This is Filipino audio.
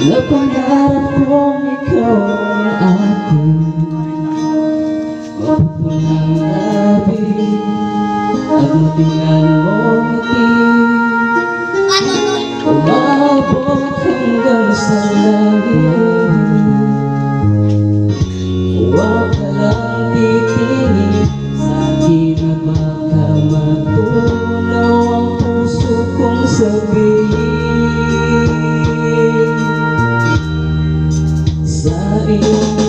Napangarap kong ikaw ang aking mapupulang gabi at matingnan mong ngiti umabot hanggang sa langit. Huwag ka lang titingin sa akin na baka matunaw ang puso kong sabihin sa iyong